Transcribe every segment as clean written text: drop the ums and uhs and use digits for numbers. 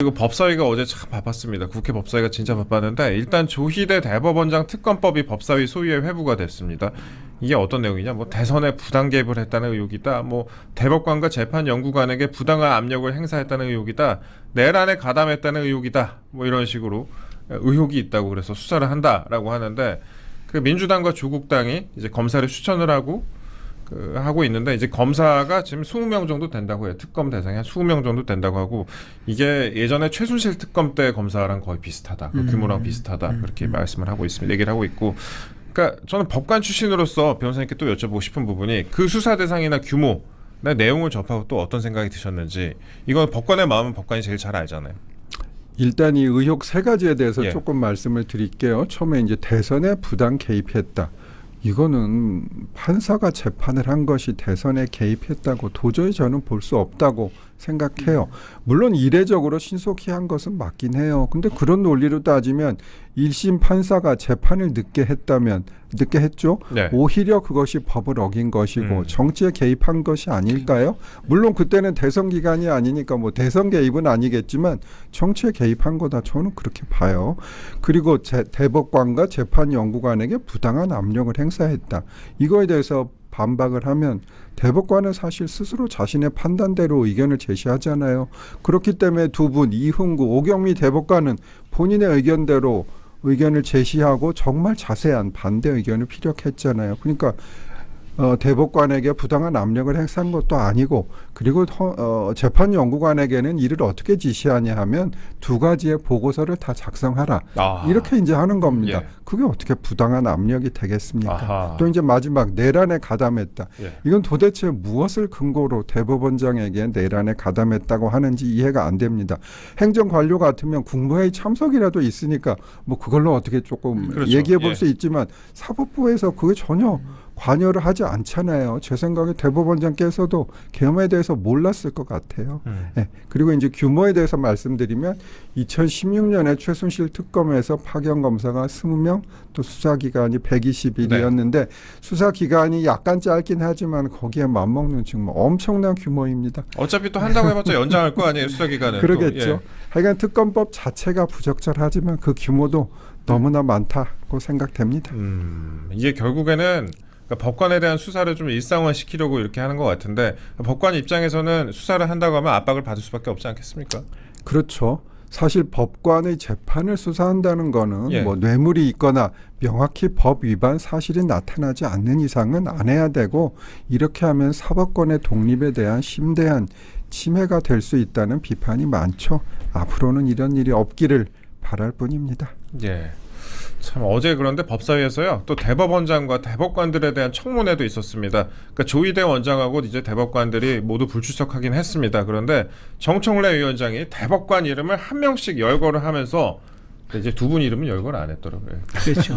그리고 법사위가 어제 참 바빴습니다. 국회 법사위가 진짜 바빴는데 일단 조희대 대법원장 특검법이 법사위 소위에 회부가 됐습니다. 이게 어떤 내용이냐? 뭐 대선에 부당 개입을 했다는 의혹이다. 뭐 대법관과 재판 연구관에게 부당한 압력을 행사했다는 의혹이다. 내란에 가담했다는 의혹이다. 뭐 이런 식으로 의혹이 있다고 그래서 수사를 한다라고 하는데 그 민주당과 조국당이 이제 검사를 추천을 하고 있는데 이제 검사가 지금 20명 정도 된다고 해요. 특검 대상이 한 20명 정도 된다고 하고 이게 예전에 최순실 특검 때 검사랑 거의 비슷하다. 그 규모랑 비슷하다. 그렇게 말씀을 하고 있습니다. 얘기를 하고 있고 그러니까 저는 법관 출신으로서 변호사님께 또 여쭤보고 싶은 부분이 그 수사 대상이나 규모 나 내용을 접하고 또 어떤 생각이 드셨는지 이건 법관의 마음은 법관이 제일 잘 알잖아요. 일단 이 의혹 세 가지에 대해서 예. 조금 말씀을 드릴게요. 처음에 이제 대선에 부당 개입했다. 이거는 판사가 재판을 한 것이 대선에 개입했다고 도저히 저는 볼 수 없다고 생각해요. 물론 이례적으로 신속히 한 것은 맞긴 해요. 근데 그런 논리로 따지면 1심 판사가 재판을 늦게 했죠. 네. 오히려 그것이 법을 어긴 것이고 정치에 개입한 것이 아닐까요? 물론 그때는 대선 기간이 아니니까 뭐 대선 개입은 아니겠지만 정치에 개입한 거다. 저는 그렇게 봐요. 그리고 대법관과 재판연구관에게 부당한 압력을 행사했다. 이거에 대해서 반박을 하면 대법관은 사실 스스로 자신의 판단대로 의견을 제시하잖아요. 그렇기 때문에 두 분 이흥구, 오경미 대법관은 본인의 의견대로 의견을 제시하고 정말 자세한 반대 의견을 피력했잖아요. 그러니까 대법관에게 부당한 압력을 행사한 것도 아니고 그리고 재판연구관에게는 이를 어떻게 지시하냐 하면 두 가지의 보고서를 다 작성하라. 이렇게 이제 하는 겁니다. 예. 그게 어떻게 부당한 압력이 되겠습니까? 아하. 또 이제 마지막 내란에 가담했다. 예. 이건 도대체 무엇을 근거로 대법원장에게 내란에 가담했다고 하는지 이해가 안 됩니다. 행정관료 같으면 국무회의 참석이라도 있으니까 뭐 그걸로 어떻게 조금 그렇죠. 얘기해 볼 예. 수 있지만 사법부에서 그게 전혀 관여를 하지 않잖아요. 제 생각에 대법원장께서도 계엄에 대해서 몰랐을 것 같아요. 네. 그리고 이제 규모에 대해서 말씀드리면 2016년에 최순실 특검에서 파견 검사가 20명 또 수사 기간이 120일이었는데 네. 수사 기간이 약간 짧긴 하지만 거기에 맞먹는 정말 엄청난 규모입니다. 어차피 또 한다고 해봤자 연장할 거 아니에요. 수사 기간은. 그러겠죠. 또, 예. 하여간 특검법 자체가 부적절하지만 그 규모도 너무나 많다고 생각됩니다. 이게 결국에는 그러니까 법관에 대한 수사를 좀 일상화시키려고 이렇게 하는 것 같은데 법관 입장에서는 수사를 한다고 하면 압박을 받을 수밖에 없지 않겠습니까? 그렇죠. 사실 법관의 재판을 수사한다는 거는 예. 뭐 뇌물이 있거나 명확히 법 위반 사실이 나타나지 않는 이상은 안 해야 되고 이렇게 하면 사법권의 독립에 대한 심대한 침해가 될 수 있다는 비판이 많죠. 앞으로는 이런 일이 없기를 바랄 뿐입니다. 예. 참 어제 그런데 법사위에서요 또 대법원장과 대법관들에 대한 청문회도 있었습니다. 그러니까 조희대 원장하고 이제 대법관들이 모두 불출석하긴 했습니다. 그런데 정청래 위원장이 대법관 이름을 한 명씩 열거를 하면서 이제 두 분 이름은 열거를 안 했더라고요. 그렇죠.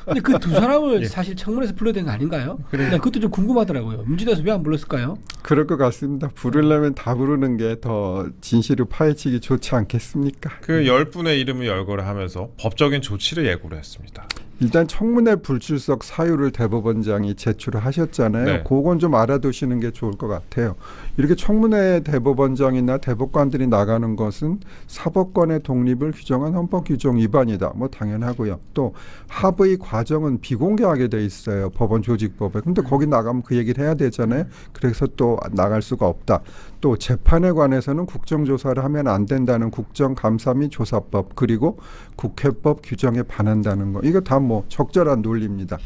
근데 그 두 사람을 예. 사실 청문회에서 불러야 되는 거 아닌가요? 그래. 난 그것도 좀 궁금하더라고요. 민주당에서 왜 안 불렀을까요? 그럴 것 같습니다. 부르려면 다 부르는 게 더 진실을 파헤치기 좋지 않겠습니까? 그 10분의 이름을 열거를 하면서 법적인 조치를 예고를 했습니다. 일단 청문회 불출석 사유를 대법원장이 제출을 하셨잖아요. 네. 그건 좀 알아두시는 게 좋을 것 같아요. 이렇게 청문회 대법원장이나 대법관들이 나가는 것은 사법권의 독립을 규정한 헌법 규정 위반이다. 뭐 당연하고요. 또 합의 과정은 비공개하게 돼 있어요. 법원 조직법에. 근데 거기 나가면 그 얘기를 해야 되잖아요. 그래서 또 나갈 수가 없다. 또 재판에 관해서는 국정조사를 하면 안 된다는 국정감사 및 조사법 그리고 국회법 규정에 반한다는 거. 이거 다 뭐 적절한 논리입니다.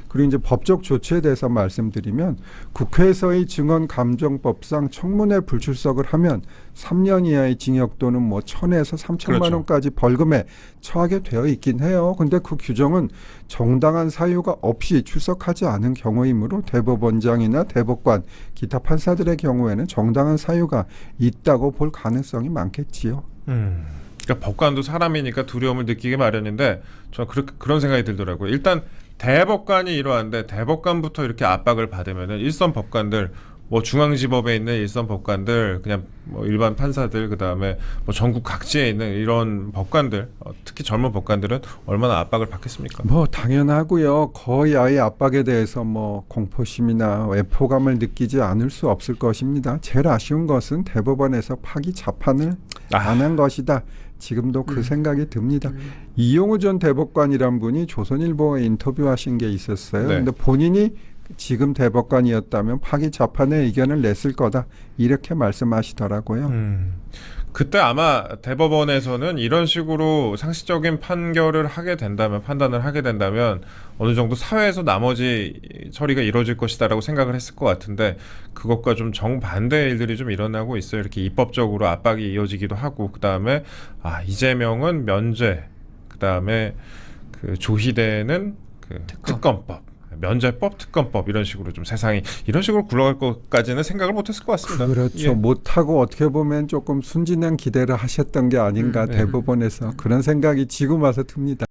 그리고 이제 법적 조치에 대해서 말씀드리면 국회에서의 증언감정법상 청문회 불출석을 하면 3년 이하의 징역 또는 뭐 1,000에서 3천만 그렇죠. 원까지 벌금에 처하게 되어 있긴 해요. 근데 그 규정은 정당한 사유가 없이 출석하지 않은 경우이므로 대법원장이나 대법관, 기타 판사들의 경우에는 정당한 사유가 있다고 볼 가능성이 많겠지요. 그러니까 법관도 사람이니까 두려움을 느끼게 마련인데 저는 그런 생각이 들더라고요. 일단 대법관이 이러한데 대법관부터 이렇게 압박을 받으면은 일선 법관들 뭐 중앙지법에 있는 일선 법관들, 그냥 뭐 일반 판사들, 그 다음에 뭐 전국 각지에 있는 이런 법관들, 특히 젊은 법관들은 얼마나 압박을 받겠습니까? 뭐 당연하고요. 거의 아예 압박에 대해서 뭐 공포심이나 외포감을 느끼지 않을 수 없을 것입니다. 제일 아쉬운 것은 대법원에서 파기 재판을 안 한 것이다. 지금도 그 생각이 듭니다. 이용우 전 대법관이란 분이 조선일보에 인터뷰하신 게 있었어요. 네. 근데 본인이 지금 대법관이었다면 파기 재판의 의견을 냈을 거다. 이렇게 말씀하시더라고요. 그때 아마 대법원에서는 이런 식으로 상식적인 판결을 하게 된다면, 판단을 하게 된다면 어느 정도 사회에서 나머지 처리가 이루어질 것이다라고 생각을 했을 것 같은데, 그것과 좀 정반대의 일들이 좀 일어나고 있어요. 이렇게 입법적으로 압박이 이어지기도 하고, 그 다음에 이재명은 면죄, 그 다음에 그 조희대는 그 특검법, 면제법, 특검법, 이런 식으로 좀 세상이 이런 식으로 굴러갈 것까지는 생각을 못했을 것 같습니다. 그렇죠. 예. 못하고 어떻게 보면 조금 순진한 기대를 하셨던 게 아닌가 네. 대법원에서 그런 생각이 지금 와서 듭니다.